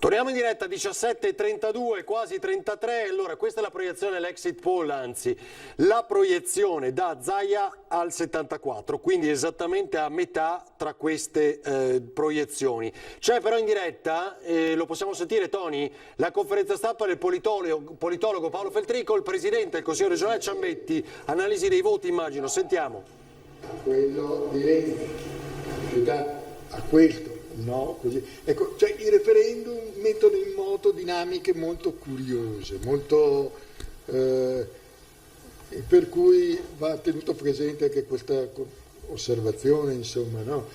Torniamo in diretta 17:32, quasi 33. Allora, questa è la proiezione, l'exit poll, anzi, la proiezione da Zaia al 74, quindi esattamente a metà tra queste proiezioni. C'è però in diretta, lo possiamo sentire Tony, la conferenza stampa del politologo Paolo Feltrico, il presidente del Consiglio regionale Ciambetti, analisi dei voti immagino, sentiamo. Quello di Renzi, a questo. No, così. Ecco, cioè, i referendum mettono in moto dinamiche molto curiose, molto, per cui va tenuto presente anche questa osservazione, insomma, no?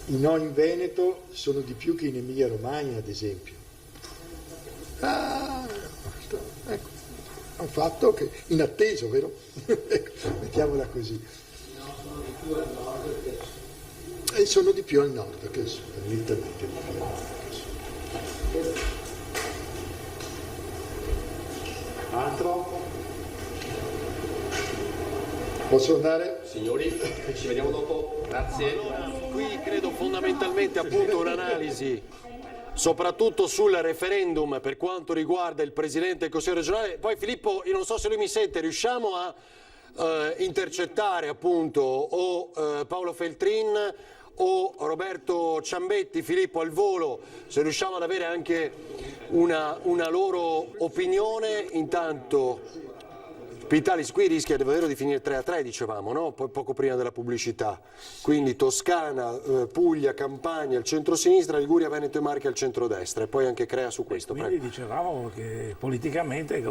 I no in Veneto sono di più che in Emilia Romagna, ad esempio. Ecco, è un fatto che inatteso, vero? Mettiamola così. No, sono di più al nord che e sono di più al nord che al sud, nettamente di più al nord che al sud. Altro? Posso andare? Signori, ci vediamo dopo. Grazie. Allora, qui credo fondamentalmente appunto un'analisi soprattutto sul referendum per quanto riguarda il Presidente del Consiglio regionale. Poi Filippo, io non so se lui mi sente, riusciamo a intercettare appunto o Paolo Feltrin o Roberto Ciambetti, Filippo al volo, se riusciamo ad avere anche una loro opinione. Intanto Vitalis qui rischia davvero di finire 3-3, dicevamo, no? Poco prima della pubblicità. Quindi Toscana, Puglia, Campania, il centro-sinistra, Liguria, Veneto e Marche al centro-destra, e poi anche Crea su questo. Quindi dicevamo che politicamente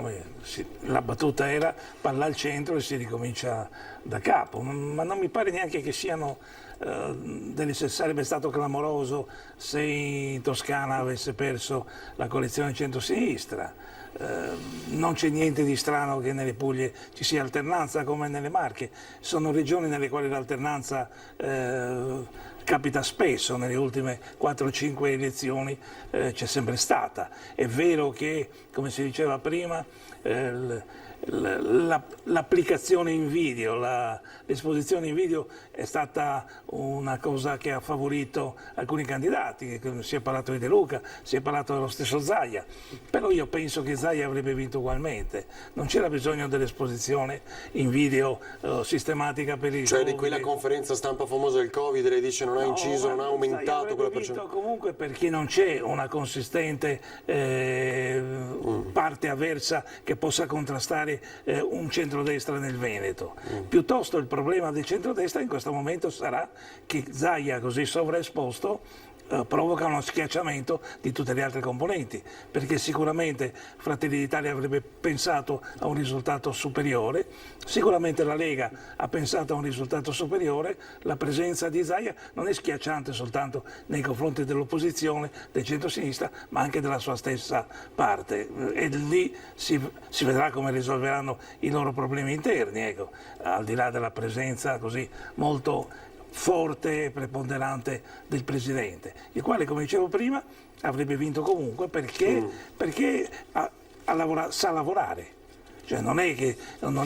la battuta era palla al centro e si ricomincia da capo, ma non mi pare neanche che siano sarebbe stato clamoroso se in Toscana avesse perso la coalizione centro-sinistra. Non c'è niente di strano che nelle Puglie ci sia alternanza come nelle Marche, sono regioni nelle quali l'alternanza capita spesso, nelle ultime 4-5 elezioni c'è sempre stata. È vero che, come si diceva prima, l'applicazione in video, l'esposizione in video è stata una cosa che ha favorito alcuni candidati, si è parlato di De Luca, si è parlato dello stesso Zaia, però io penso che Zaia avrebbe vinto ugualmente, non c'era bisogno dell'esposizione in video sistematica per il Cioè di quella conferenza stampa famosa del Covid, lei dice non ha inciso, non ha aumentato quella percentuale. Comunque perché non c'è una consistente parte avversa che possa contrastare un centrodestra nel Veneto. Piuttosto il problema del centrodestra in questo momento sarà che Zaia, così sovraesposto, provoca uno schiacciamento di tutte le altre componenti, perché sicuramente Fratelli d'Italia avrebbe pensato a un risultato superiore, sicuramente la Lega ha pensato a un risultato superiore, la presenza di Zaia non è schiacciante soltanto nei confronti dell'opposizione, del centro-sinistra, ma anche della sua stessa parte, e lì si vedrà come risolveranno i loro problemi interni, ecco, al di là della presenza così molto forte e preponderante del Presidente, il quale, come dicevo prima, avrebbe vinto comunque perché sa lavorare, cioè non è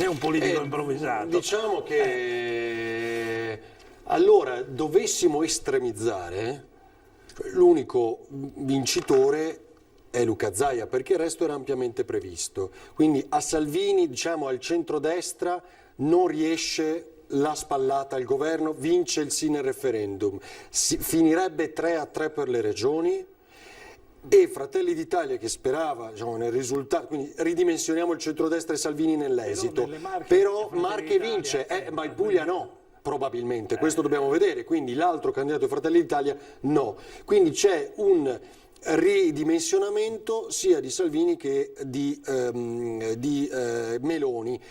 un politico improvvisato. Diciamo che allora dovessimo estremizzare, l'unico vincitore è Luca Zaia, perché il resto era ampiamente previsto, quindi a Salvini, diciamo al centrodestra, non riesce la spallata al governo, vince il sì nel referendum, finirebbe 3-3 per le regioni, e Fratelli d'Italia, che sperava, diciamo, nel risultato, quindi ridimensioniamo il centrodestra e Salvini nell'esito, però Marche vince, ma in Puglia no, probabilmente, questo dobbiamo vedere, quindi l'altro candidato di Fratelli d'Italia no, quindi c'è un ridimensionamento sia di Salvini che di Meloni,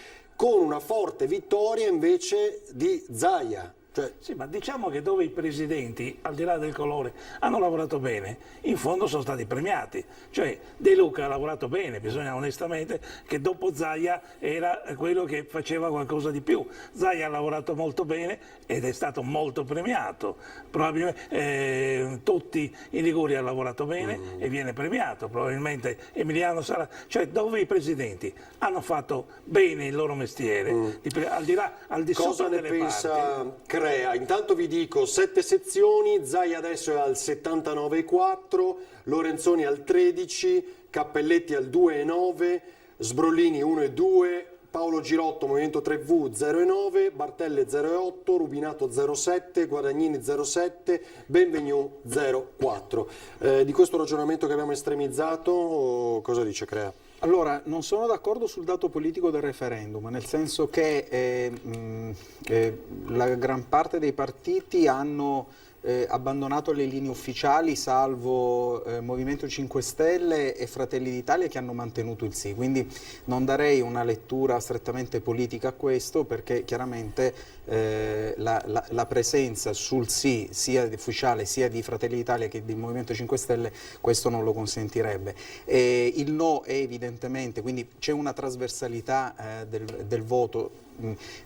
con una forte vittoria invece di Zaia. Sì, ma diciamo che dove i presidenti, al di là del colore, hanno lavorato bene, in fondo sono stati premiati. Cioè De Luca ha lavorato bene, bisogna onestamente che dopo Zaia era quello che faceva qualcosa di più. Zaia ha lavorato molto bene ed è stato molto premiato. Probabilmente Totti in Liguria ha lavorato bene e viene premiato. Probabilmente Emiliano sarà... Cioè dove i presidenti hanno fatto bene il loro mestiere, al di là, al di sopra delle parti. Crea, intanto vi dico 7 sezioni, Zaia adesso è al 79,4, Lorenzoni al 13, Cappelletti al 2,9, Sbrollini 1,2, Paolo Girotto Movimento 3V 0,9, Bartelle 0,8, Rubinato 0,7, Guadagnini 0,7, Benvenu 0,4. Di questo ragionamento che abbiamo estremizzato, cosa dice Crea? Allora, non sono d'accordo sul dato politico del referendum, nel senso che la gran parte dei partiti hanno abbandonato le linee ufficiali, salvo Movimento 5 Stelle e Fratelli d'Italia, che hanno mantenuto il sì. Quindi non darei una lettura strettamente politica a questo, perché chiaramente la presenza sul sì, sia ufficiale sia di Fratelli d'Italia che di Movimento 5 Stelle, questo non lo consentirebbe. Il no è evidentemente, quindi c'è una trasversalità del voto.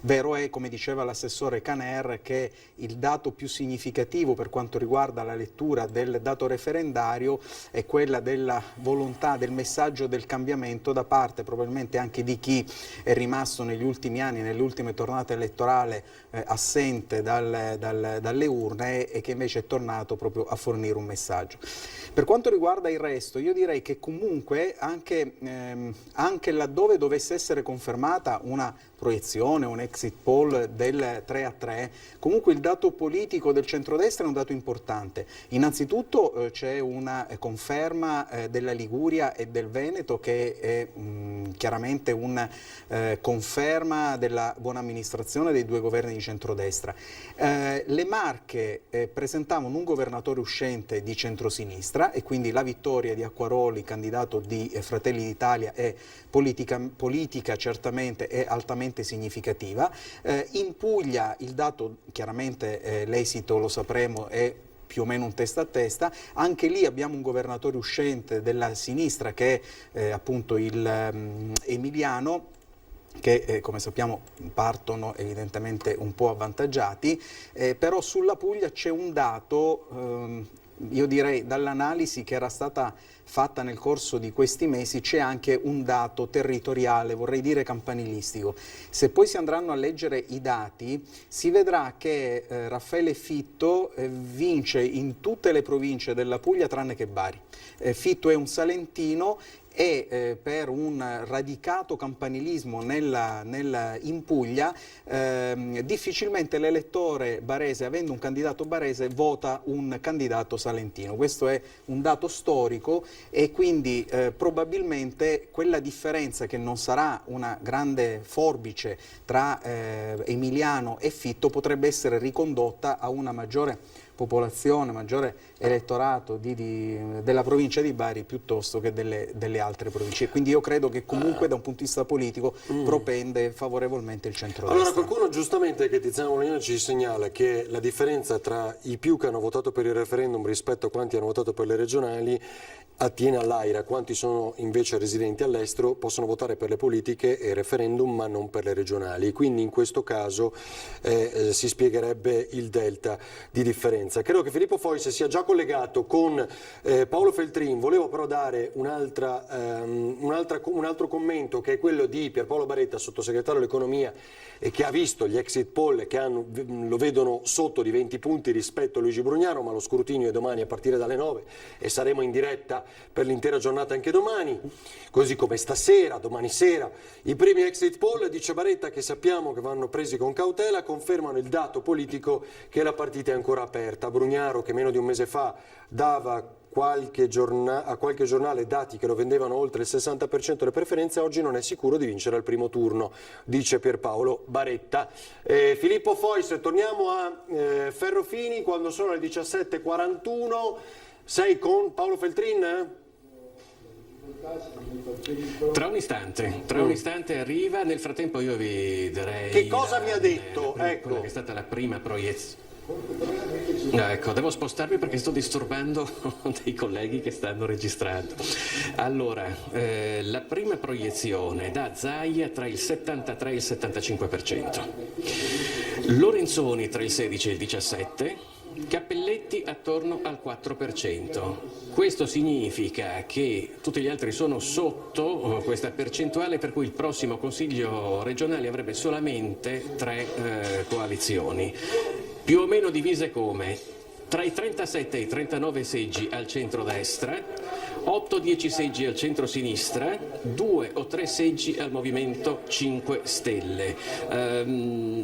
Vero è, come diceva l'assessore Caner, che il dato più significativo per quanto riguarda la lettura del dato referendario è quella della volontà, del messaggio del cambiamento da parte probabilmente anche di chi è rimasto negli ultimi anni, nelle ultime tornate elettorali assente dalle urne, e che invece è tornato proprio a fornire un messaggio. Per quanto riguarda il resto, io direi che comunque anche laddove dovesse essere confermata una proiezione, un exit poll del 3-3, comunque il dato politico del centrodestra è un dato importante. Innanzitutto c'è una conferma della Liguria e del Veneto, che è chiaramente una conferma della buona amministrazione dei due governi di centrodestra. Le Marche presentavano un governatore uscente di centrosinistra, e quindi la vittoria di Acquaroli, candidato di Fratelli d'Italia, è politica certamente è altamente significativa. In Puglia il dato, chiaramente l'esito lo sapremo, è più o meno un testa a testa. Anche lì abbiamo un governatore uscente della sinistra, che è appunto il Emiliano, che come sappiamo partono evidentemente un po' avvantaggiati, però sulla Puglia c'è un dato, io direi dall'analisi che era stata fatta nel corso di questi mesi, c'è anche un dato territoriale, vorrei dire campanilistico. Se poi si andranno a leggere i dati, si vedrà che Raffaele Fitto vince in tutte le province della Puglia tranne che Bari. Fitto è un salentino, e per un radicato campanilismo in Puglia difficilmente l'elettore barese, avendo un candidato barese, vota un candidato salentino. Questo è un dato storico, e quindi probabilmente quella differenza, che non sarà una grande forbice tra Emiliano e Fitto, potrebbe essere ricondotta a una maggiore popolazione, maggiore elettorato della provincia di Bari piuttosto che delle altre province. Quindi io credo che comunque da un punto di vista politico propende favorevolmente il centrodestra. Allora qualcuno giustamente, che Tiziano Molino ci segnala che la differenza tra i più che hanno votato per il referendum rispetto a quanti hanno votato per le regionali attiene all'AIRA, quanti sono invece residenti all'estero possono votare per le politiche e il referendum ma non per le regionali, quindi in questo caso si spiegherebbe il delta di differenza. Credo che Filippo Fois sia già collegato con Paolo Feltrin. Volevo però dare un altro commento, che è quello di Pierpaolo Baretta, sottosegretario all'economia, e che ha visto gli exit poll che lo vedono sotto di 20 punti rispetto a Luigi Brugnaro, ma lo scrutinio è domani a partire dalle 9 e saremo in diretta per l'intera giornata anche domani, così come stasera, domani sera. I primi exit poll, dice Baretta, che sappiamo che vanno presi con cautela, confermano il dato politico che la partita è ancora aperta. Brugnaro, che meno di un mese fa dava a qualche giornale dati che lo vendevano oltre il 60% delle preferenze, oggi non è sicuro di vincere al primo turno, dice Pierpaolo Baretta. Filippo Fois, torniamo a Ferrofini quando sono le 17:41. Sei con Paolo Feltrin? Tra un istante arriva. Nel frattempo io vi darei... Che cosa vi ha detto? Quella che è stata la prima proiezione. Ecco, devo spostarmi perché sto disturbando dei colleghi che stanno registrando. Allora, la prima proiezione da Zaia tra il 73 e il 75%, Lorenzoni tra il 16 e il 17%, Cappelletti attorno al 4%. Questo significa che tutti gli altri sono sotto questa percentuale, per cui il prossimo Consiglio regionale avrebbe solamente 3 coalizioni. più o meno divise come tra i 37 e i 39 seggi al centro-destra, 8-10 seggi al centro-sinistra, 2 o 3 seggi al Movimento 5 Stelle.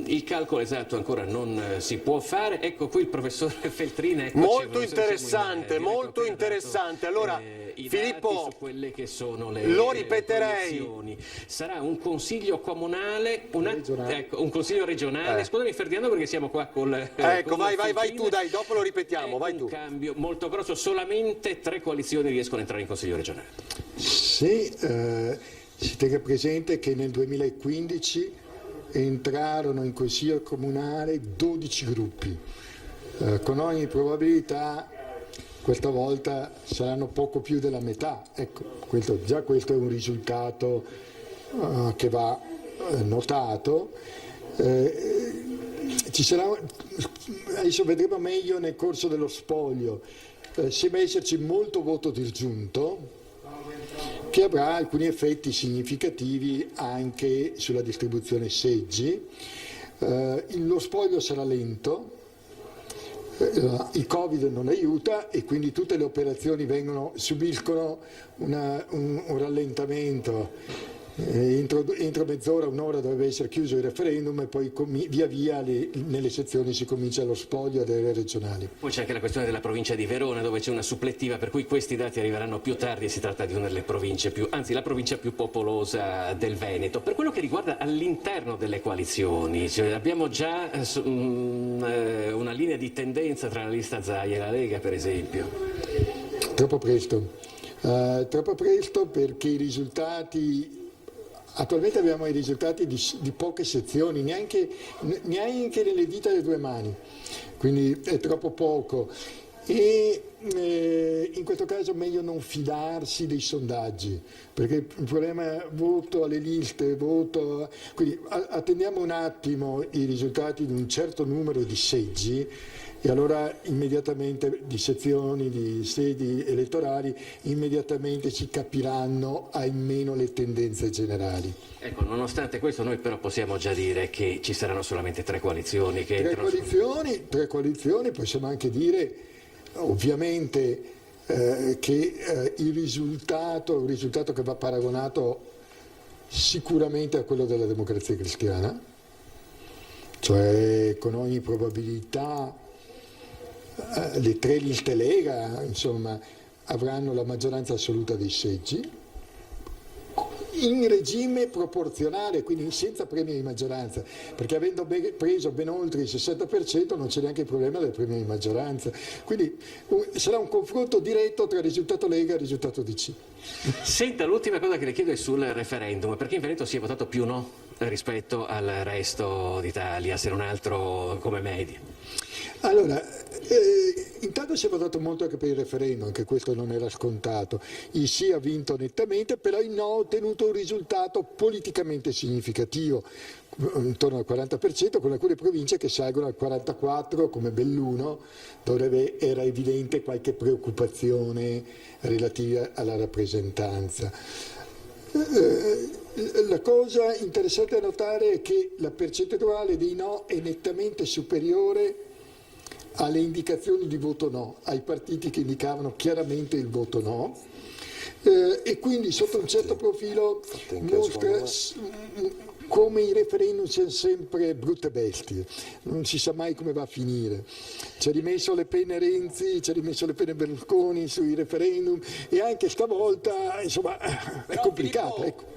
Il calcolo esatto ancora non si può fare. Ecco qui il professor Feltrin. Eccoci, Molto interessante, molto interessante. Allora, Filippo, su quelle che sono le lo ripeterei. proiezioni. Sarà un consiglio comunale, ecco, un consiglio regionale. Scusami Ferdinando perché siamo qua col Ecco, con vai Feltrin. tu, dai, dopo lo ripetiamo, vai tu. Un cambio molto grosso, solamente 3 coalizioni riescono a entrare in consiglio regionale. Se si tenga presente che nel 2015 entrarono in consiglio comunale 12 gruppi, con ogni probabilità questa volta saranno poco più della metà. Ecco, già questo è un risultato che va notato. Ci sarà, adesso vedremo meglio nel corso dello spoglio, sembra esserci molto voto disgiunto che avrà alcuni effetti significativi anche sulla distribuzione seggi. Lo spoglio sarà lento, il Covid non aiuta e quindi tutte le operazioni subiscono un rallentamento. Entro mezz'ora, un'ora dovrebbe essere chiuso il referendum e poi via via nelle sezioni si comincia lo spoglio delle regionali. Poi c'è anche la questione della provincia di Verona dove c'è una supplettiva per cui questi dati arriveranno più tardi e si tratta di una delle province anzi la provincia più popolosa del Veneto. Per quello che riguarda all'interno delle coalizioni, cioè abbiamo già una linea di tendenza tra la lista Zaia e la Lega per esempio. Troppo presto perché i risultati. Attualmente abbiamo i risultati di poche sezioni, neanche nelle dita delle 2 mani, quindi è troppo poco e in questo caso meglio non fidarsi dei sondaggi, perché il problema è voto alle liste, quindi attendiamo un attimo i risultati di un certo numero di seggi e allora immediatamente di sezioni, di sedi elettorali, immediatamente si capiranno almeno le tendenze generali. Ecco, nonostante questo noi però possiamo già dire che ci saranno solamente 3 coalizioni che entrano. 3 coalizioni, possiamo anche dire ovviamente che il risultato che va paragonato sicuramente a quello della Democrazia Cristiana, cioè con ogni probabilità le 3 liste Lega insomma avranno la maggioranza assoluta dei seggi in regime proporzionale, quindi senza premio di maggioranza, perché avendo preso ben oltre il 60% non c'è neanche il problema del premio di maggioranza, quindi sarà un confronto diretto tra risultato Lega e risultato DC. Senta, l'ultima cosa che le chiedo è sul referendum, perché in Veneto si è votato più no rispetto al resto d'Italia, se non altro come media. Allora, intanto si è votato molto anche per il referendum, anche questo non era scontato. Il sì ha vinto nettamente, però il no ha ottenuto un risultato politicamente significativo, intorno al 40%, con alcune province che salgono al 44%, come Belluno, dove era evidente qualche preoccupazione relativa alla rappresentanza. La cosa interessante da notare è che la percentuale dei no è nettamente superiore alle indicazioni di voto no, ai partiti che indicavano chiaramente il voto no, e quindi sotto un certo profilo mostra come i referendum siano sempre brutte bestie, non si sa mai come va a finire. Ci ha rimesso le penne Renzi, ci ha rimesso le penne Berlusconi sui referendum e anche stavolta insomma è complicato.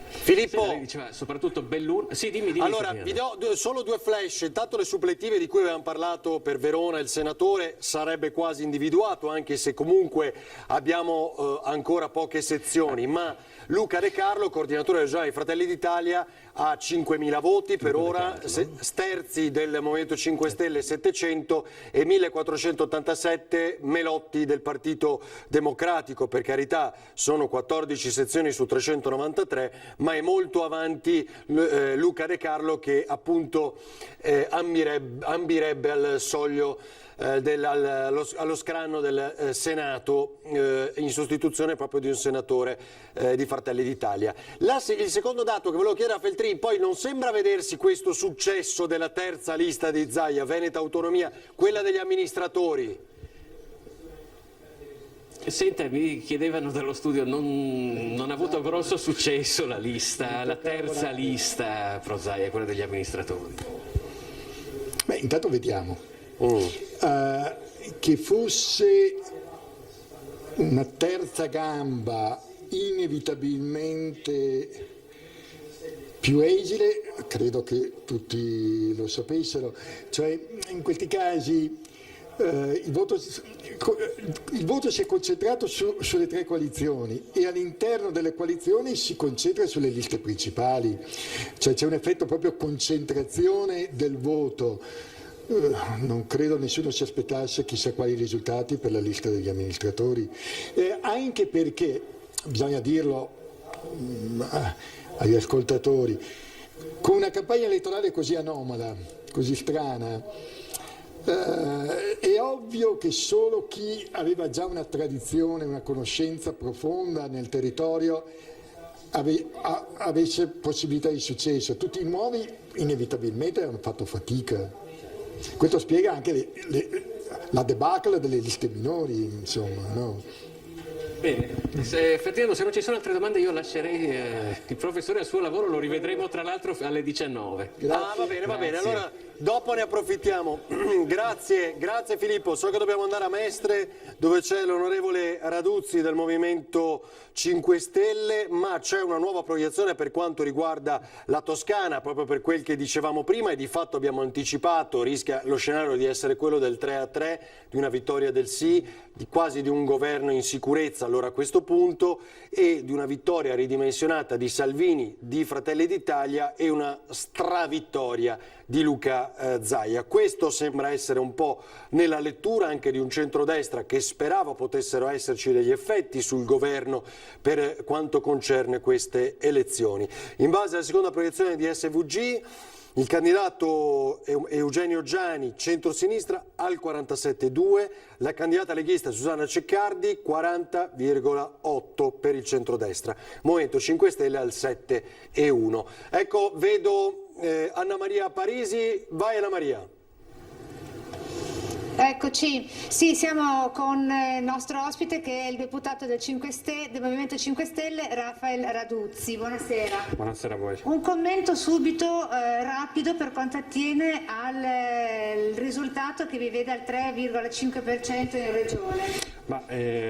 Filippo, lei diceva soprattutto Belluno. Sì, dimmi. Allora, vi do solo 2 flash. Intanto le supplettive di cui avevamo parlato per Verona, il senatore sarebbe quasi individuato, anche se comunque abbiamo ancora poche sezioni, ma Luca De Carlo, coordinatore regionale di Fratelli d'Italia, ha 5.000 voti per ora, Sterzi del Movimento 5 Stelle 700 e 1.487 Melotti del Partito Democratico. Per carità, sono 14 sezioni su 393, ma è molto avanti Luca De Carlo che appunto ambirebbe al soglio allo scranno del Senato in sostituzione proprio di un senatore di Fratelli d'Italia. Il secondo dato che volevo chiedere a Feltrin, poi non sembra vedersi questo successo della terza lista di Zaia, Veneta Autonomia, quella degli amministratori. Senta, mi chiedevano dallo studio, non ha avuto grosso successo la lista, la terza lista pro Zaia, quella degli amministratori. Beh, intanto vediamo. Che fosse una terza gamba inevitabilmente più esile, credo che tutti lo sapessero, cioè in questi casi il voto si è concentrato sulle tre coalizioni e all'interno delle coalizioni si concentra sulle liste principali, cioè c'è un effetto proprio concentrazione del voto. Non credo nessuno si aspettasse chissà quali risultati per la lista degli amministratori, anche perché, bisogna dirlo agli ascoltatori, con una campagna elettorale così anomala, così strana, è ovvio che solo chi aveva già una tradizione, una conoscenza profonda nel territorio avesse possibilità di successo. Tutti i nuovi inevitabilmente hanno fatto fatica. Questo spiega anche la debacle delle liste minori, insomma, no? Bene, Ferdinando, se non ci sono altre domande io lascerei il professore al suo lavoro, lo rivedremo tra l'altro alle 19. Va bene, allora dopo ne approfittiamo. Grazie Filippo, so che dobbiamo andare a Mestre dove c'è l'onorevole Raduzzi del Movimento 5 Stelle, ma c'è una nuova proiezione per quanto riguarda la Toscana, proprio per quel che dicevamo prima, e di fatto abbiamo anticipato, rischia lo scenario di essere quello del 3-3, di una vittoria del sì, quasi di un governo in sicurezza allora a questo punto, e di una vittoria ridimensionata di Salvini, di Fratelli d'Italia, e una stravittoria di Luca Zaia. Questo sembra essere un po' nella lettura anche di un centrodestra che sperava potessero esserci degli effetti sul governo per quanto concerne queste elezioni. In base alla seconda proiezione di SVG, il candidato Eugenio Giani, centrosinistra, al 47,2, la candidata leghista Susanna Ceccardi, 40,8 per il centrodestra. Movimento 5 Stelle al 7,1. Ecco, vedo Anna Maria Parisi. Vai Anna Maria. Eccoci, sì, siamo con il nostro ospite che è il deputato del Movimento 5 Stelle, Rafael Raduzzi. Buonasera. Buonasera a voi. Un commento subito rapido per quanto attiene al risultato che vi vede al 3,5% in regione.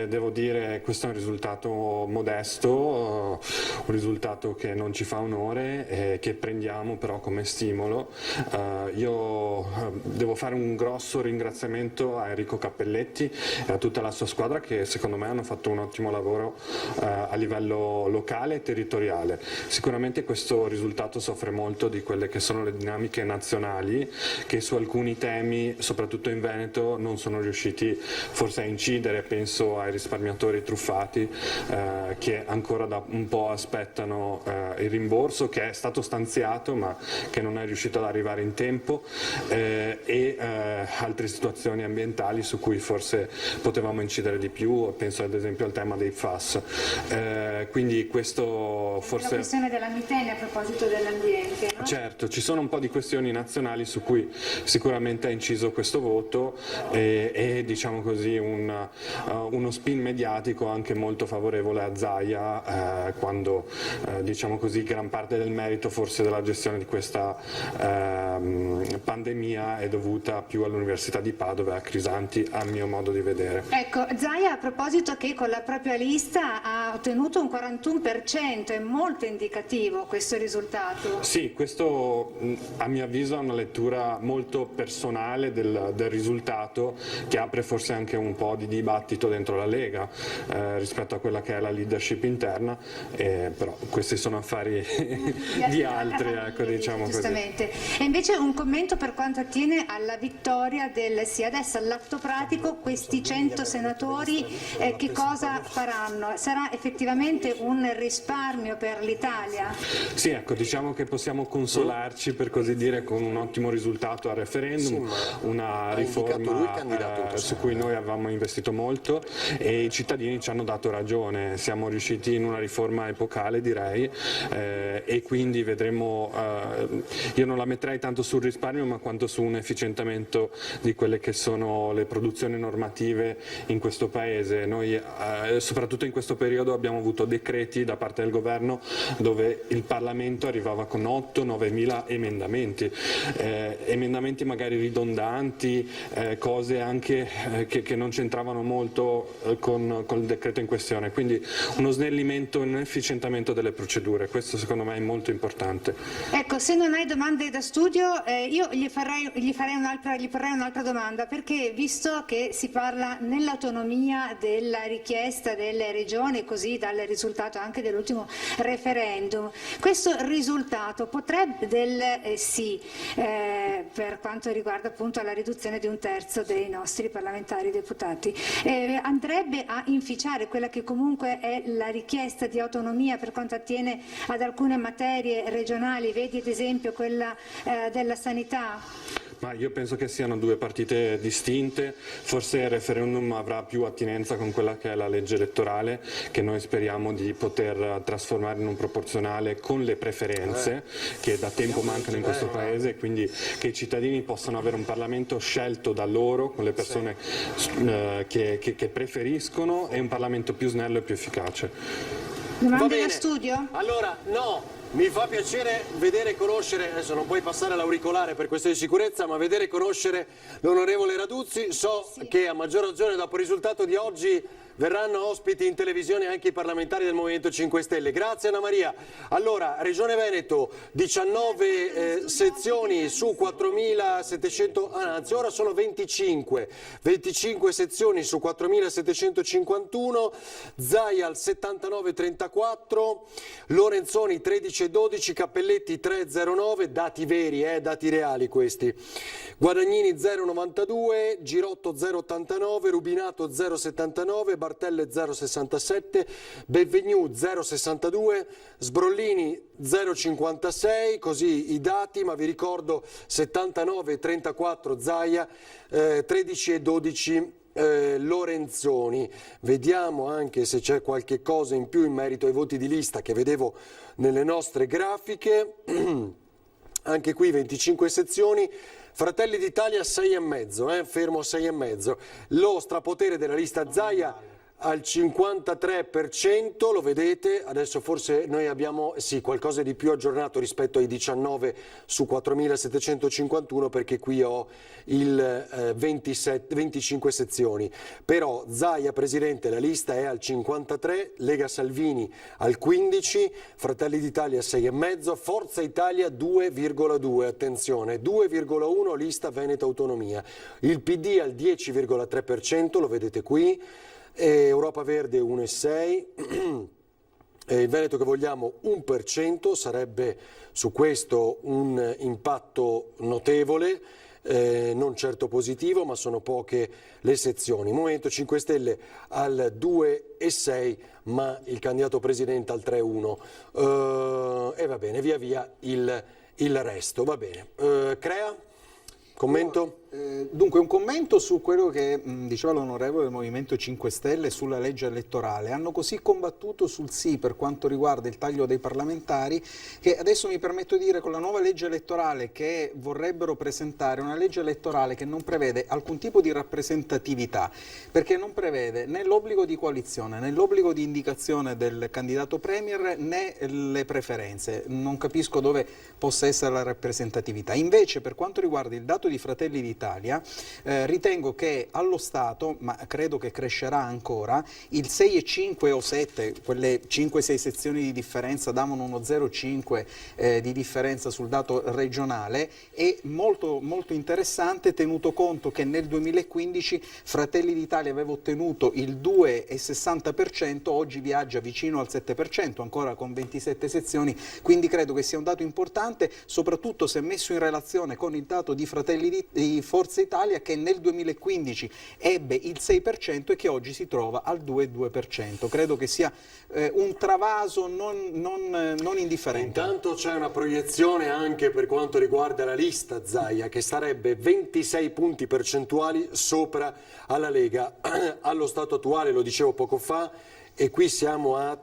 Devo dire questo è un risultato modesto, un risultato che non ci fa onore, che prendiamo però come stimolo. Io devo fare un grosso ringraziamento a Enrico Cappelletti e a tutta la sua squadra che secondo me hanno fatto un ottimo lavoro a livello locale e territoriale. Sicuramente questo risultato soffre molto di quelle che sono le dinamiche nazionali che su alcuni temi, soprattutto in Veneto, non sono riusciti forse a incidere. Penso ai risparmiatori truffati che ancora da un po' aspettano il rimborso che è stato stanziato ma che non è riuscito ad arrivare in tempo, e altre situazioni ambientali su cui forse potevamo incidere di più, penso ad esempio al tema dei FAS. Quindi questo forse... La questione della Mitene a proposito dell'ambiente, no? Certo, ci sono un po' di questioni nazionali su cui sicuramente ha inciso questo voto e diciamo così uno spin mediatico anche molto favorevole a Zaia quando diciamo così gran parte del merito forse della gestione di questa pandemia è dovuta più all'Università di Padova e a Crisanti, a mio modo di vedere. Ecco, Zaia a proposito che con la propria lista ha ottenuto un 41%, è molto indicativo questo risultato. Sì, questo a mio avviso è una lettura molto personale del risultato che apre forse anche un po' di dibattito dentro la Lega rispetto a quella che è la leadership interna, però questi sono affari di altri, ecco, diciamo così. Giustamente. E invece invece un commento per quanto attiene alla vittoria del sì. Adesso all'atto pratico questi 100 senatori che cosa faranno? Sarà effettivamente un risparmio per l'Italia? Sì, ecco, diciamo che possiamo consolarci, per così dire, con un ottimo risultato al referendum, una riforma su cui noi avevamo investito molto e i cittadini ci hanno dato ragione. Siamo riusciti in una riforma epocale, direi, e quindi vedremo, io non la metterei tanto sul risparmio ma quanto su un efficientamento di quelle che sono le produzioni normative in questo Paese. Noi soprattutto in questo periodo abbiamo avuto decreti da parte del governo dove il Parlamento arrivava con 8-9 mila emendamenti, emendamenti magari ridondanti, cose anche che non c'entravano molto con il decreto in questione, quindi uno snellimento e un efficientamento delle procedure, questo secondo me è molto importante. Ecco, se non hai domande da studio io gli porrei un'altra domanda, perché visto che si parla nell'autonomia della richiesta delle regioni, così dal risultato anche dell'ultimo referendum, questo risultato potrebbe del sì per quanto riguarda appunto la riduzione di 1/3 dei nostri parlamentari deputati andrebbe a inficiare quella che comunque è la richiesta di autonomia per quanto attiene ad alcune materie regionali, vedi ad esempio quella della sanità? Ma io penso che siano due partite distinte, forse il referendum avrà più attinenza con quella che è la legge elettorale, che noi speriamo di poter trasformare in un proporzionale con le preferenze che da tempo mancano in questo Paese, quindi che i cittadini possano avere un Parlamento scelto da loro, con le persone che preferiscono, e un Parlamento più snello e più efficace. Domande da studio? Allora, no. Mi fa piacere vedere e conoscere, adesso non puoi passare l'auricolare per questioni di sicurezza, ma vedere e conoscere l'onorevole Raduzzi. So che a maggior ragione dopo il risultato di oggi verranno ospiti in televisione anche i parlamentari del Movimento 5 Stelle. Grazie Anna Maria. Allora, Regione Veneto, 19 sezioni su 4.700, anzi ora sono 25 sezioni su 4.751, Zaia al 79,34, Lorenzoni 13,12, Cappelletti 3,09, dati veri, dati reali questi, Guadagnini 0,92, Girotto 0,89, Rubinato 0,79, Bartelle 0,67, Benvenu 0,62, Sbrollini 0,56, così i dati, ma vi ricordo 79,34 Zaia, 13,12 Lorenzoni. Vediamo anche se c'è qualche cosa in più in merito ai voti di lista che vedevo nelle nostre grafiche. Anche qui 25 sezioni, Fratelli d'Italia 6,5, fermo a 6,5. Lo strapotere della lista Zaia al 53%, lo vedete, adesso forse noi abbiamo qualcosa di più aggiornato rispetto ai 19 su 4.751 perché qui ho il 25 sezioni, però Zaia Presidente, la lista è al 53, Lega Salvini al 15, Fratelli d'Italia 6,5, Forza Italia 2,2, attenzione, 2,1 lista Veneto Autonomia, il PD al 10,3%, lo vedete qui, Europa Verde 1,6, il Veneto che vogliamo 1%, sarebbe su questo un impatto notevole, non certo positivo, ma sono poche le sezioni. Movimento 5 Stelle al 2,6, ma il candidato presidente al 3,1. E va bene, via via il resto, va bene. Crea? Commento? Dunque un commento su quello che diceva l'onorevole del Movimento 5 Stelle sulla legge elettorale. Hanno così combattuto sul sì per quanto riguarda il taglio dei parlamentari che adesso mi permetto di dire con la nuova legge elettorale che vorrebbero presentare una legge elettorale che non prevede alcun tipo di rappresentatività, perché non prevede né l'obbligo di coalizione né l'obbligo di indicazione del candidato premier né le preferenze. Non capisco dove possa essere la rappresentatività. Invece per quanto riguarda il dato di Fratelli d'Italia, d'Italia, ritengo che allo Stato, ma credo che crescerà ancora, il 6,5 o 7, quelle 5-6 sezioni di differenza davano uno 0,5 di differenza sul dato regionale, è molto, molto interessante tenuto conto che nel 2015 Fratelli d'Italia aveva ottenuto il 2,60%, oggi viaggia vicino al 7%, ancora con 27 sezioni, quindi credo che sia un dato importante, soprattutto se messo in relazione con il dato di di Forza Italia, che nel 2015 ebbe il 6% e che oggi si trova al 2,2%. Credo che sia un travaso non indifferente. Intanto c'è una proiezione anche per quanto riguarda la lista Zaia, che sarebbe 26 punti percentuali sopra alla Lega allo stato attuale, lo dicevo poco fa, e qui siamo a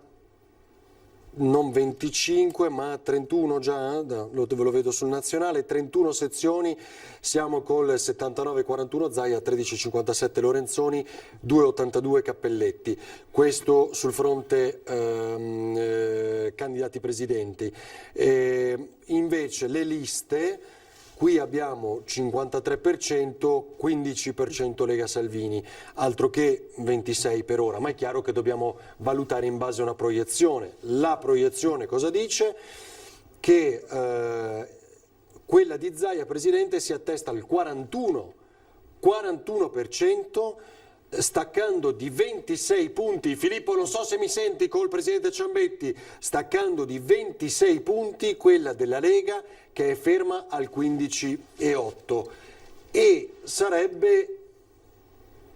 non 25 ma 31 già, ve lo vedo sul nazionale, 31 sezioni, siamo col 79-41 Zaia, 13-57 Lorenzoni, 2-82 Cappelletti. Questo sul fronte candidati presidenti. Invece le liste, qui abbiamo 53%, 15% Lega Salvini, altro che 26 per ora, ma è chiaro che dobbiamo valutare in base a una proiezione. La proiezione cosa dice? Che quella di Zaia, Presidente, si attesta al 41%, staccando di 26 punti, Filippo non so se mi senti col Presidente Ciambetti, staccando di 26 punti quella della Lega, che è ferma al 15,8, e sarebbe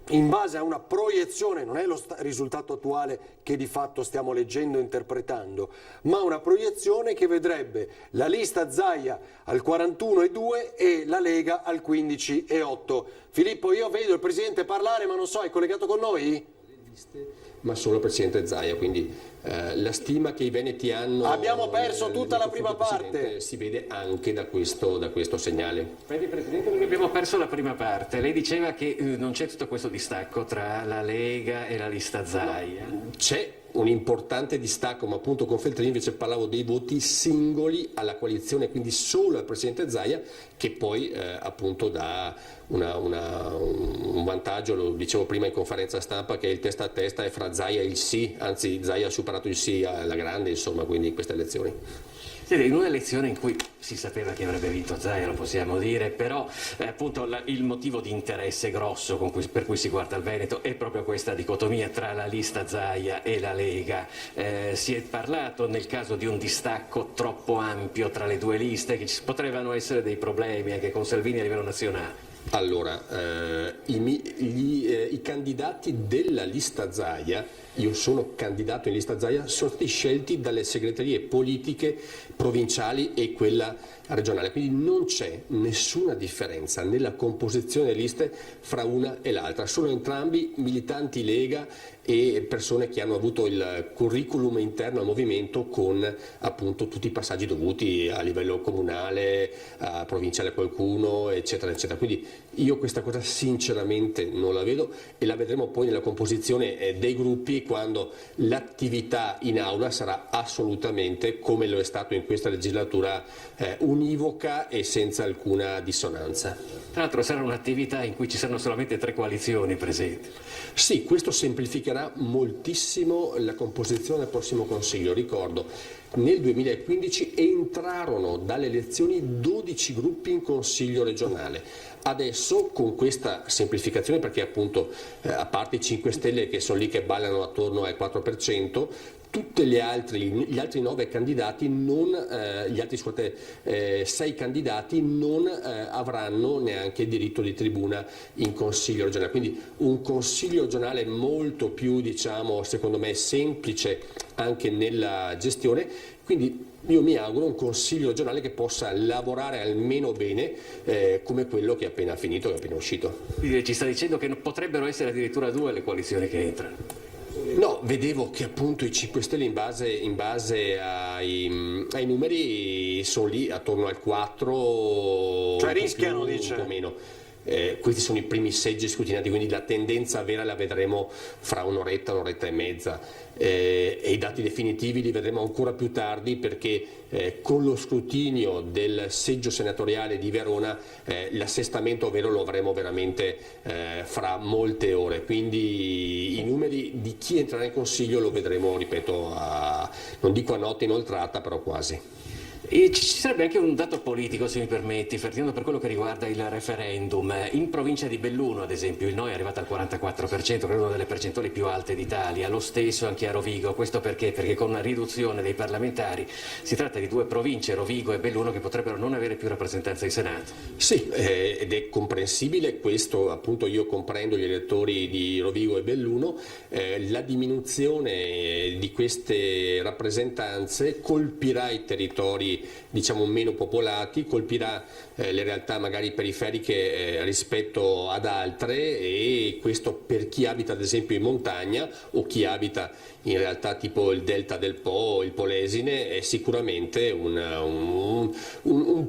in base a una proiezione, non è lo risultato attuale che di fatto stiamo leggendo e interpretando, ma una proiezione che vedrebbe la lista Zaia al 41,2 e la Lega al 15,8. Filippo, io vedo il Presidente parlare, ma non so, è collegato con noi? Ma solo il Presidente Zaia, quindi la stima che i veneti hanno... Abbiamo perso tutta la prima parte. Si vede anche da questo segnale. Vedi Presidente, noi abbiamo perso la prima parte. Lei diceva che non c'è tutto questo distacco tra la Lega e la lista Zaia. C'è un importante distacco, ma appunto con Feltrini invece parlavo dei voti singoli alla coalizione, quindi solo al Presidente Zaia, che poi appunto dà un vantaggio, lo dicevo prima in conferenza stampa, che il testa a testa è fra Zaia e il sì, anzi Zaia ha superato il sì alla grande, insomma, quindi in queste elezioni. In una elezione in cui si sapeva che avrebbe vinto Zaia, lo possiamo dire, però appunto il motivo di interesse grosso per cui si guarda il Veneto è proprio questa dicotomia tra la lista Zaia e la Lega. Si è parlato nel caso di un distacco troppo ampio tra le due liste, che ci potrebbero essere dei problemi anche con Salvini a livello nazionale. Allora, i candidati della lista Zaia, io sono candidato in lista Zaia, sono stati scelti dalle segreterie politiche provinciali e quella regionale, quindi non c'è nessuna differenza nella composizione delle liste fra una e l'altra, sono entrambi militanti Lega e persone che hanno avuto il curriculum interno al movimento con appunto tutti i passaggi dovuti a livello comunale, provinciale qualcuno, eccetera, eccetera. Quindi io questa cosa sinceramente non la vedo e la vedremo poi nella composizione dei gruppi, quando l'attività in aula sarà assolutamente, come lo è stato in questa legislatura, univoca e senza alcuna dissonanza. Tra l'altro sarà un'attività in cui ci saranno solamente 3 coalizioni presenti. Sì, questo semplificherà moltissimo la composizione del prossimo Consiglio. Ricordo, nel 2015 entrarono dalle elezioni 12 gruppi in Consiglio regionale. Adesso con questa semplificazione, perché appunto a parte i 5 Stelle che sono lì che ballano attorno al 4%, tutti gli altri 9 candidati, gli altri 6 candidati non avranno neanche diritto di tribuna in Consiglio regionale, quindi un Consiglio regionale molto più, diciamo, secondo me semplice anche nella gestione, quindi io mi auguro un Consiglio regionale che possa lavorare almeno bene come quello che è appena finito, che è appena uscito. Quindi ci sta dicendo che potrebbero essere addirittura 2 le coalizioni che entrano? No, vedevo che appunto i 5 Stelle in base ai numeri sono lì attorno al 4, cioè rischiano, più, dice. un po' meno. questi sono i primi seggi scrutinati, quindi la tendenza vera la vedremo fra un'oretta e mezza, e i dati definitivi li vedremo ancora più tardi, perché con lo scrutinio del seggio senatoriale di Verona l'assestamento vero lo avremo veramente fra molte ore, quindi i numeri di chi entrerà in Consiglio lo vedremo, ripeto, non dico a notte inoltrata, però quasi. E ci sarebbe anche un dato politico, se mi permetti, Ferdinando, per quello che riguarda il referendum. In provincia di Belluno, ad esempio, il no è arrivato al 44%, credo una delle percentuali più alte d'Italia, lo stesso anche a Rovigo. Questo perché? Perché con una riduzione dei parlamentari si tratta di due province, Rovigo e Belluno, che potrebbero non avere più rappresentanza in Senato. Sì, ed è comprensibile questo, appunto io comprendo gli elettori di Rovigo e Belluno, la diminuzione di queste rappresentanze colpirà i territori diciamo meno popolati, colpirà le realtà magari periferiche rispetto ad altre, e questo per chi abita ad esempio in montagna o chi abita in realtà tipo il delta del Po, il Polesine, è sicuramente un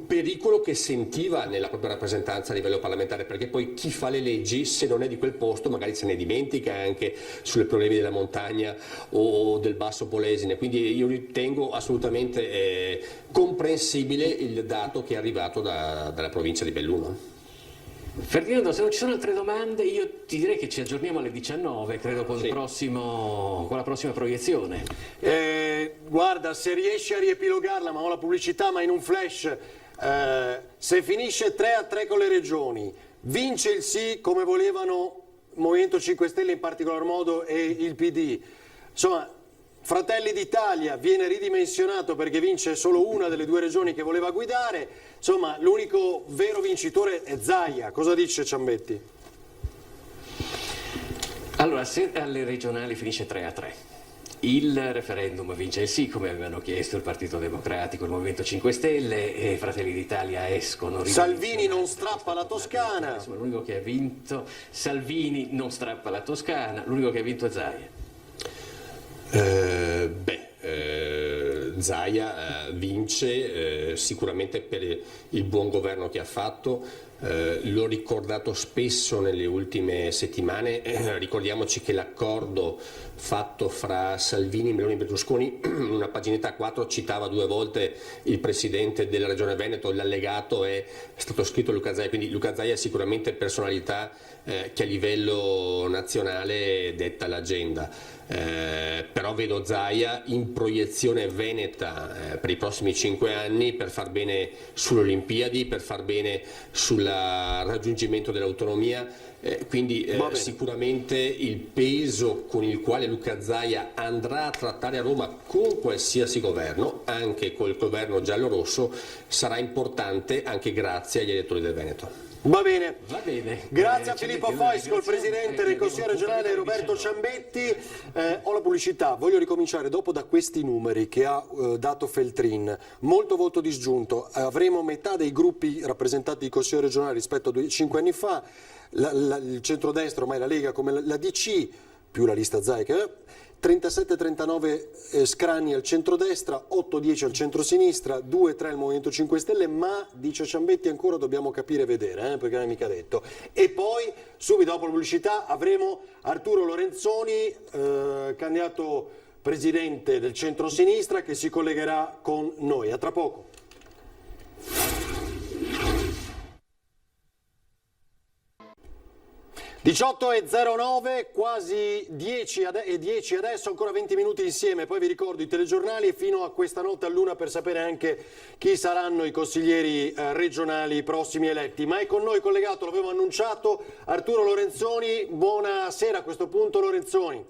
pericolo che sentiva nella propria rappresentanza a livello parlamentare, perché poi chi fa le leggi, se non è di quel posto, magari se ne dimentica anche sulle problemi della montagna o del basso Polesine, quindi io ritengo assolutamente comprensibile il dato che è arrivato dalla provincia di Belluno. Ferdinando, se non ci sono altre domande, io ti direi che ci aggiorniamo alle 19, credo, con la prossima proiezione. Guarda, se riesci a riepilogarla, ma ho la pubblicità, ma in un flash, se finisce 3-3 con le regioni, vince il sì come volevano Movimento 5 Stelle in particolar modo e il PD, insomma Fratelli d'Italia viene ridimensionato perché vince solo una delle due regioni che voleva guidare, insomma l'unico vero vincitore è Zaia. Cosa dice Ciambetti? Allora, se alle regionali finisce 3-3, il referendum vince il sì, come avevano chiesto il Partito Democratico, il Movimento 5 Stelle, e Fratelli d'Italia escono. Salvini non strappa la Toscana. L'unico che ha vinto, Salvini non strappa la Toscana, l'unico che ha vinto è Zaia. Zaia vince sicuramente per il buon governo che ha fatto, l'ho ricordato spesso nelle ultime settimane, ricordiamoci che l'accordo fatto fra Salvini, Meloni e Berlusconi, una paginetta A4 citava 2 volte il presidente della regione Veneto, l'allegato è stato scritto Luca Zaia, quindi Luca Zaia è sicuramente personalità che a livello nazionale detta l'agenda. Però vedo Zaia in proiezione veneta per i prossimi 5 anni, per far bene sulle Olimpiadi, per far bene sul raggiungimento dell'autonomia, quindi sicuramente il peso con il quale Luca Zaia andrà a trattare a Roma con qualsiasi governo, anche col governo giallo-rosso, sarà importante anche grazie agli elettori del Veneto. Va bene. Va bene. Grazie a Filippo Foisco, il presidente del Consiglio regionale Roberto Ciambetti. Ho la pubblicità, voglio ricominciare dopo da questi numeri che ha dato Feltrin. Molto voto disgiunto, avremo metà dei gruppi rappresentati in Consiglio regionale rispetto a 5 anni fa, il centrodestra, ormai la Lega come la DC, più la lista Zaia, 37-39 scranni al centrodestra, 8-10 al centrosinistra, 2-3 al Movimento 5 Stelle, ma dice Ciambetti ancora dobbiamo capire e vedere, perché non è mica detto. E poi, subito dopo la pubblicità, avremo Arturo Lorenzoni, candidato presidente del centrosinistra, che si collegherà con noi. A tra poco. 18:09, quasi 10 adesso, ancora 20 minuti insieme, poi vi ricordo i telegiornali e fino a questa notte all'1 per sapere anche chi saranno i consiglieri regionali prossimi eletti. Ma è con noi collegato, l'avevo annunciato, Arturo Lorenzoni. Buonasera a questo punto Lorenzoni.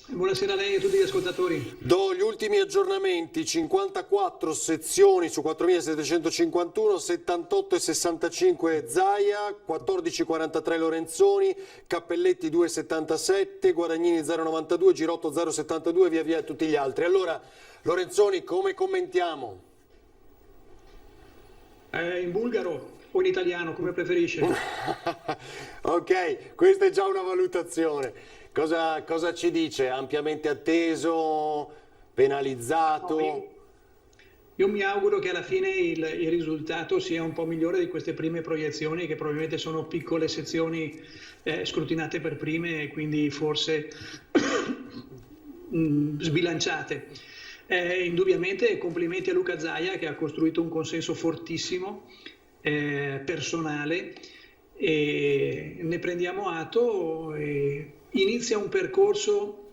Buonasera a lei e a tutti gli ascoltatori. Do gli ultimi aggiornamenti: 54 sezioni su 4.751, 78 e 65 Zaia, 14,43 Lorenzoni, Cappelletti 2,77, Guadagnini 0,92, Girotto 0,72 e via via tutti gli altri. Allora, Lorenzoni, come commentiamo? In bulgaro o in italiano, come preferisce. Ok, questa è già una valutazione. Cosa ci dice? Ampiamente atteso? Penalizzato? Io mi auguro che alla fine il risultato sia un po' migliore di queste prime proiezioni, che probabilmente sono piccole sezioni scrutinate per prime e quindi forse sbilanciate. Indubbiamente complimenti a Luca Zaia, che ha costruito un consenso fortissimo, personale, e ne prendiamo atto. Inizia un percorso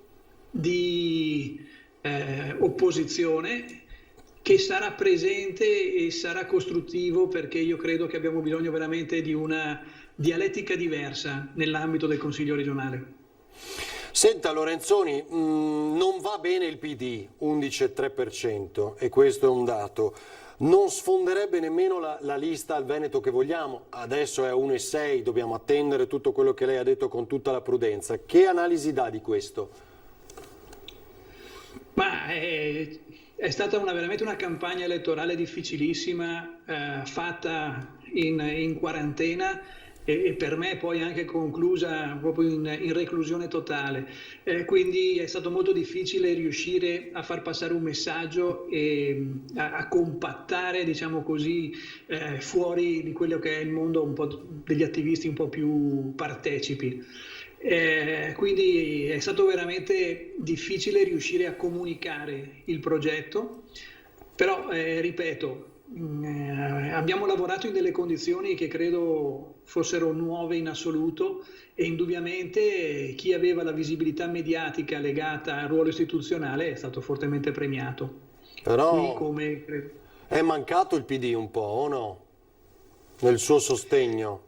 di opposizione che sarà presente e sarà costruttivo, perché io credo che abbiamo bisogno veramente di una dialettica diversa nell'ambito del Consiglio regionale. Senta Lorenzoni, non va bene il PD, 11,3%, e questo è un dato. Non sfonderebbe nemmeno la lista al Veneto che vogliamo, adesso è a 1,6, dobbiamo attendere tutto quello che lei ha detto con tutta la prudenza. Che analisi dà di questo? Ma è stata veramente una campagna elettorale difficilissima, fatta in quarantena e per me poi anche conclusa proprio in reclusione totale. Quindi è stato molto difficile riuscire a far passare un messaggio e a compattare, diciamo così, fuori di quello che è il mondo un po' degli attivisti un po' più partecipi. Quindi è stato veramente difficile riuscire a comunicare il progetto, però ripeto, abbiamo lavorato in delle condizioni che credo fossero nuove in assoluto, e indubbiamente chi aveva la visibilità mediatica legata al ruolo istituzionale è stato fortemente premiato. Però è mancato il PD un po', o no? Nel suo sostegno?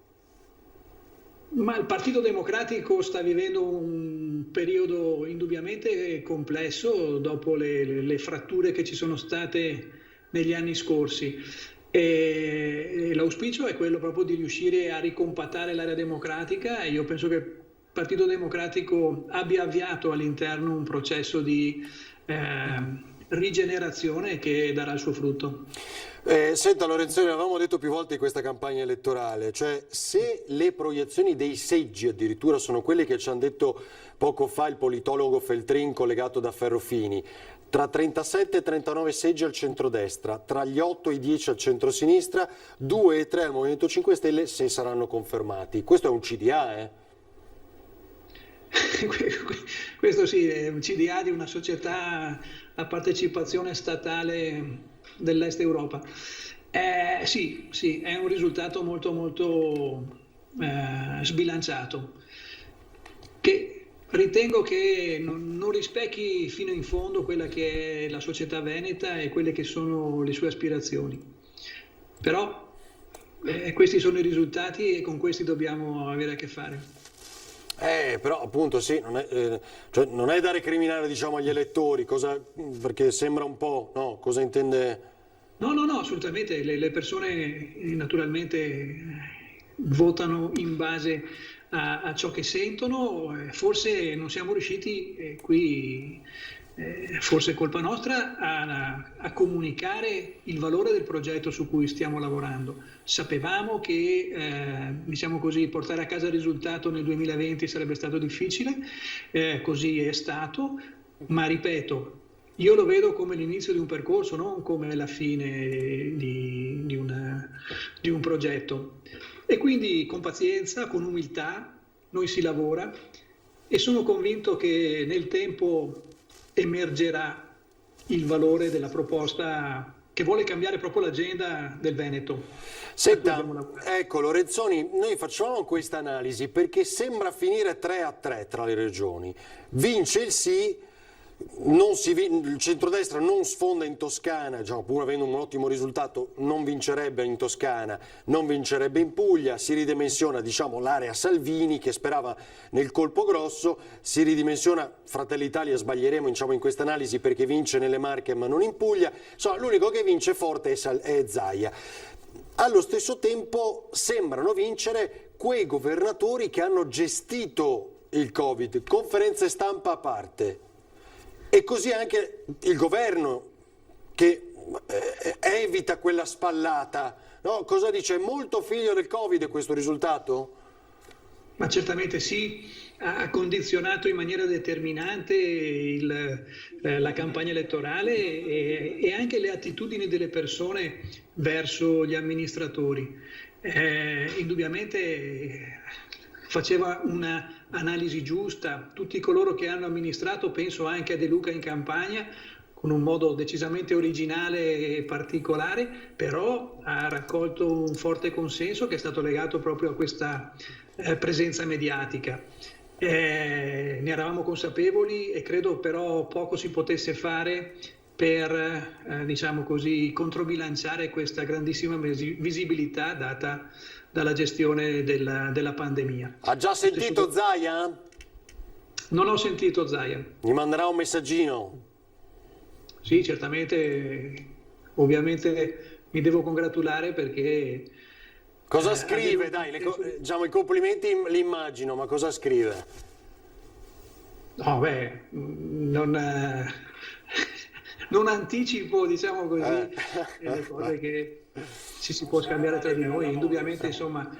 Ma il Partito Democratico sta vivendo un periodo indubbiamente complesso dopo le fratture che ci sono state negli anni scorsi, e l'auspicio è quello proprio di riuscire a ricompattare l'area democratica, e io penso che il Partito Democratico abbia avviato all'interno un processo di rigenerazione che darà il suo frutto. Senta Lorenzoni, avevamo detto più volte in questa campagna elettorale, cioè se le proiezioni dei seggi addirittura sono quelle che ci hanno detto poco fa il politologo Feltrin collegato da Ferrofini, tra 37 e 39 seggi al centrodestra, tra gli 8 e i 10 al centrosinistra, 2 e 3 al Movimento 5 Stelle se saranno confermati. Questo è un CDA, eh? Questo sì, è un CDA di una società a partecipazione statale dell'Est Europa. Sì, è un risultato molto sbilanciato, che ritengo che non rispecchi fino in fondo quella che è la società veneta e quelle che sono le sue aspirazioni. Però questi sono i risultati e con questi dobbiamo avere a che fare. Però appunto sì, non è da recriminare, diciamo, agli elettori, perché sembra un po', no? Cosa intende? No, assolutamente, le persone naturalmente votano in base a ciò che sentono. Forse non siamo riusciti, qui forse è colpa nostra, a comunicare il valore del progetto su cui stiamo lavorando. Sapevamo che diciamo così, portare a casa il risultato nel 2020 sarebbe stato difficile, così è stato, ma ripeto, io lo vedo come l'inizio di un percorso, non come la fine di un progetto. E quindi con pazienza, con umiltà, noi si lavora, e sono convinto che nel tempo emergerà il valore della proposta che vuole cambiare proprio l'agenda del Veneto. Senta, ecco Lorenzoni, noi facciamo questa analisi perché sembra finire 3-3 tra le regioni. Vince il sì, il centrodestra non sfonda in Toscana, diciamo, pur avendo un ottimo risultato non vincerebbe in Toscana, non vincerebbe in Puglia, si ridimensiona, diciamo, l'area Salvini che sperava nel colpo grosso, si ridimensiona Fratelli Italia, sbaglieremo, diciamo, in questa analisi perché vince nelle Marche ma non in Puglia, insomma l'unico che vince forte è Zaia. Allo stesso tempo sembrano vincere quei governatori che hanno gestito il Covid, conferenze stampa a parte. E così anche il governo che evita quella spallata, no? Cosa dice? È molto figlio del Covid questo risultato? Ma certamente sì, ha condizionato in maniera determinante la campagna elettorale e anche le attitudini delle persone verso gli amministratori. Indubbiamente faceva un'analisi giusta. Tutti coloro che hanno amministrato, penso anche a De Luca in Campania, con un modo decisamente originale e particolare, però ha raccolto un forte consenso che è stato legato proprio a questa presenza mediatica. Ne eravamo consapevoli e credo però poco si potesse fare per, diciamo così, controbilanciare questa grandissima visibilità data dalla gestione della pandemia. Ha già sentito Zaia? Non ho sentito Zaia. Mi manderà un messaggino? Sì, certamente, ovviamente mi devo congratulare perché... Cosa scrive? Dai, diciamo, i complimenti li immagino, ma cosa scrive? No, beh, non anticipo, diciamo così, le cose che ci si può scambiare tra di noi. Indubbiamente, insomma,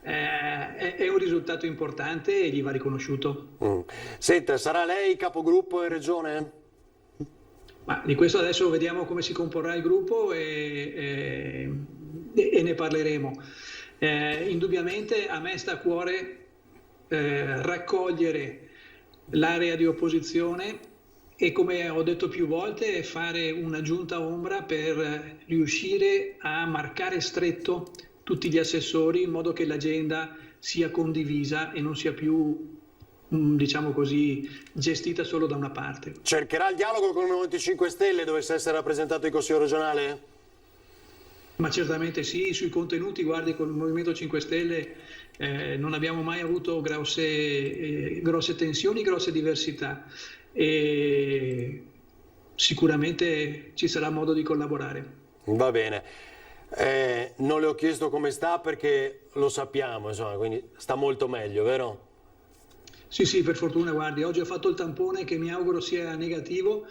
è un risultato importante e gli va riconosciuto. Senta, sarà lei capogruppo in regione? Ma di questo adesso vediamo come si comporrà il gruppo e ne parleremo. Indubbiamente a me sta a cuore raccogliere l'area di opposizione e, come ho detto più volte, fare una giunta ombra per riuscire a marcare stretto tutti gli assessori in modo che l'agenda sia condivisa e non sia più, diciamo così, gestita solo da una parte. Cercherà il dialogo con il Movimento 5 Stelle, dovesse essere rappresentato in Consiglio regionale? Ma certamente sì, sui contenuti, guardi, con il Movimento 5 Stelle non abbiamo mai avuto grosse tensioni, grosse diversità e sicuramente ci sarà modo di collaborare. Va bene. Non le ho chiesto come sta perché lo sappiamo, insomma, quindi sta molto meglio, vero? Sì, per fortuna, guardi, oggi ho fatto il tampone che mi auguro sia negativo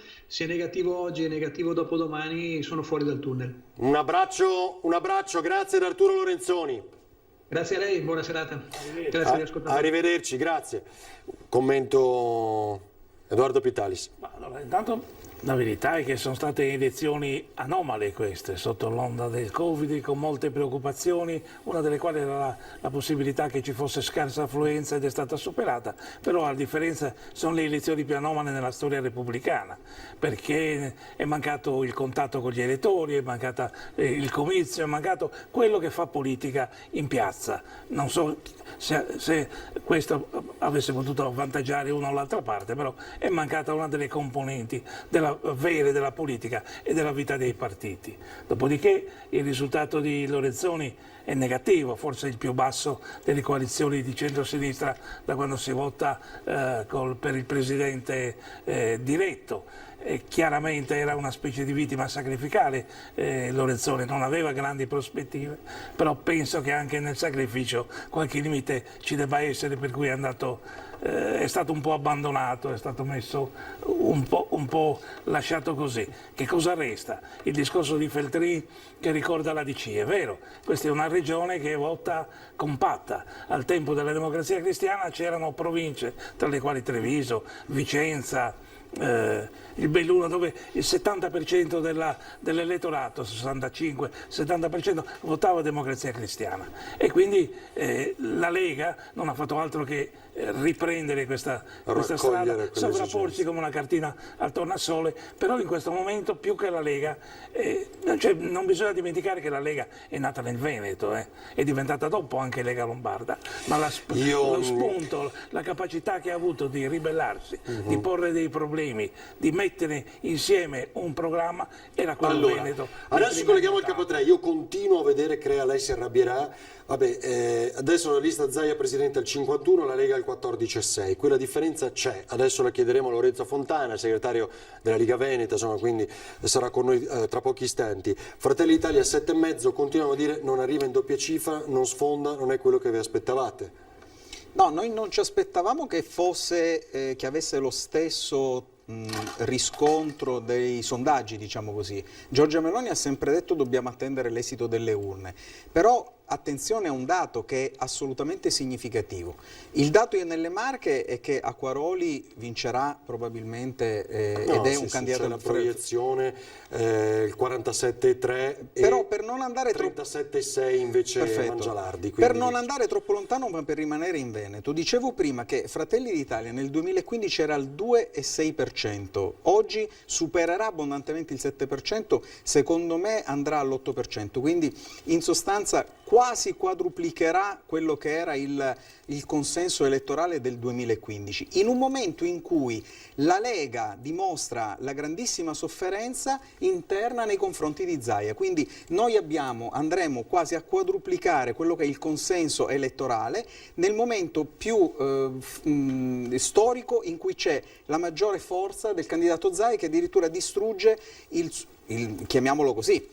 oggi e negativo dopodomani, sono fuori dal tunnel. Un abbraccio, grazie da Arturo Lorenzoni. Grazie a lei, buona serata. Grazie di ascoltare. Arrivederci, grazie. Commento Edoardo Pitalis. Allora, intanto la verità è che sono state elezioni anomale queste, sotto l'onda del Covid, con molte preoccupazioni, una delle quali era la possibilità che ci fosse scarsa affluenza ed è stata superata, però a differenza sono le elezioni più anomale nella storia repubblicana, perché è mancato il contatto con gli elettori, è mancato il comizio, è mancato quello che fa politica in piazza. Non so se questo avesse potuto avvantaggiare una o l'altra parte, però è mancata una delle componenti vere della politica e della vita dei partiti. Dopodiché il risultato di Lorenzoni è negativo, forse il più basso delle coalizioni di centrosinistra da quando si vota per il presidente diretto. Chiaramente era una specie di vittima sacrificale, Lorenzoni non aveva grandi prospettive, però penso che anche nel sacrificio qualche limite ci debba essere, per cui è stato un po' abbandonato, è stato messo un po' lasciato così. Che cosa resta? Il discorso di Feltrin che ricorda la DC, è vero, questa è una regione che vota compatta. Al tempo della Democrazia Cristiana c'erano province, tra le quali Treviso, Vicenza, il Belluno, dove il 70% dell'elettorato, 65-70% votava Democrazia Cristiana, e quindi la Lega non ha fatto altro che riprendere questa strada, sovrapporsi come una cartina al tornasole. Però in questo momento più che la Lega, non bisogna dimenticare che la Lega è nata nel Veneto, è diventata dopo anche Lega Lombarda, ma lo spunto, la capacità che ha avuto di ribellarsi, di porre dei problemi, di mettere insieme un programma, era quello Veneto. Adesso colleghiamo il capo 3. Io continuo a vedere Crea, lei si arrabbierà. Vabbè, adesso la lista Zaia presidente al 51, la Lega al 14,6. Quella differenza c'è. Adesso la chiederemo a Lorenzo Fontana, segretario della Liga Veneta, insomma, quindi sarà con noi tra pochi istanti. Fratelli d'Italia 7,5, continuano a dire non arriva in doppia cifra, non sfonda, non è quello che vi aspettavate. No, noi non ci aspettavamo che fosse, che avesse lo stesso riscontro dei sondaggi, diciamo così. Giorgia Meloni ha sempre detto dobbiamo attendere l'esito delle urne, però attenzione a un dato che è assolutamente significativo. Il dato nelle Marche è che Acquaroli vincerà probabilmente ed è un candidato alla proiezione, il 47,3 però e per non andare 37,6 invece Mangialardi. Per non andare troppo lontano, ma per rimanere in Veneto, dicevo prima che Fratelli d'Italia nel 2015 era al 2,6%, oggi supererà abbondantemente il 7%, secondo me andrà all'8%, quindi in sostanza quasi quadruplicherà quello che era il consenso elettorale del 2015, in un momento in cui la Lega dimostra la grandissima sofferenza interna nei confronti di Zaia, quindi noi andremo quasi a quadruplicare quello che è il consenso elettorale nel momento più storico in cui c'è la maggiore forza del candidato Zaia, che addirittura distrugge chiamiamolo così,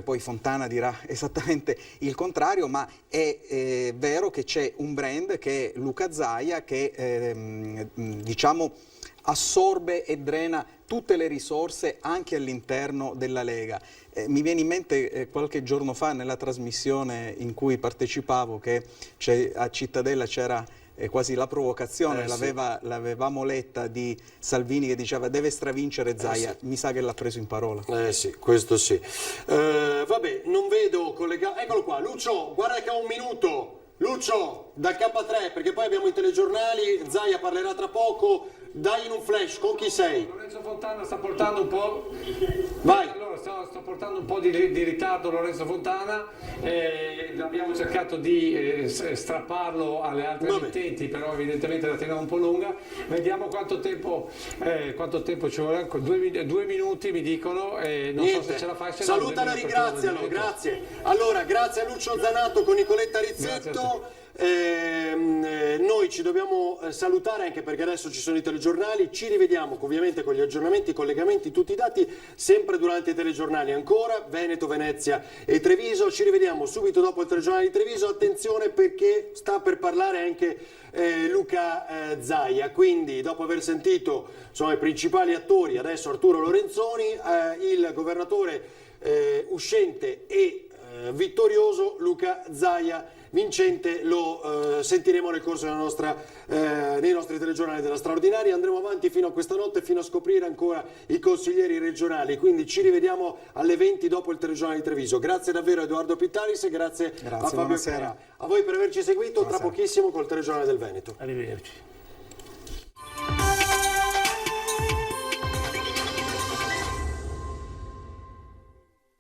poi Fontana dirà esattamente il contrario, ma è vero che c'è un brand che è Luca Zaia che diciamo assorbe e drena tutte le risorse anche all'interno della Lega. Mi viene in mente qualche giorno fa nella trasmissione in cui partecipavo che a Cittadella c'era quasi la provocazione, l'avevamo letta di Salvini che diceva deve stravincere Zaia, mi sa che l'ha preso in parola. Sì, questo sì. Vabbè, non vedo collegato, eccolo qua, Lucio, guarda che ho un minuto, Lucio, dal K3, perché poi abbiamo i telegiornali, Zaia parlerà tra poco, dai in un flash, con chi sei? Lorenzo Fontana sta portando un po'... Vai! Allora, sta portando un po' di ritardo Lorenzo Fontana, abbiamo cercato di strapparlo alle altre emittenti, però evidentemente la teniamo un po' lunga. Vediamo quanto tempo ci vuole, 2 minuti mi dicono, non so se ce la fai. Salutalo e ringrazialo, grazie. Allora, grazie a Lucio Zanato con Nicoletta Rizzetto. Noi ci dobbiamo salutare anche perché adesso ci sono i telegiornali, ci rivediamo ovviamente con gli aggiornamenti, i collegamenti, tutti i dati sempre durante i telegiornali ancora, Veneto, Venezia e Treviso, ci rivediamo subito dopo il telegiornale di Treviso, attenzione perché sta per parlare anche Luca Zaia, quindi dopo aver sentito insomma, i principali attori, adesso Arturo Lorenzoni, il governatore uscente e vittorioso Luca Zaia vincente lo sentiremo nel corso dei nostri telegiornali della straordinaria. Andremo avanti fino a questa notte, fino a scoprire ancora i consiglieri regionali, quindi ci rivediamo alle 20 dopo il telegiornale di Treviso. Grazie davvero a Edoardo Pittaris e grazie a Fabio Cera. A voi per averci seguito, tra pochissimo col telegiornale del Veneto. Arrivederci.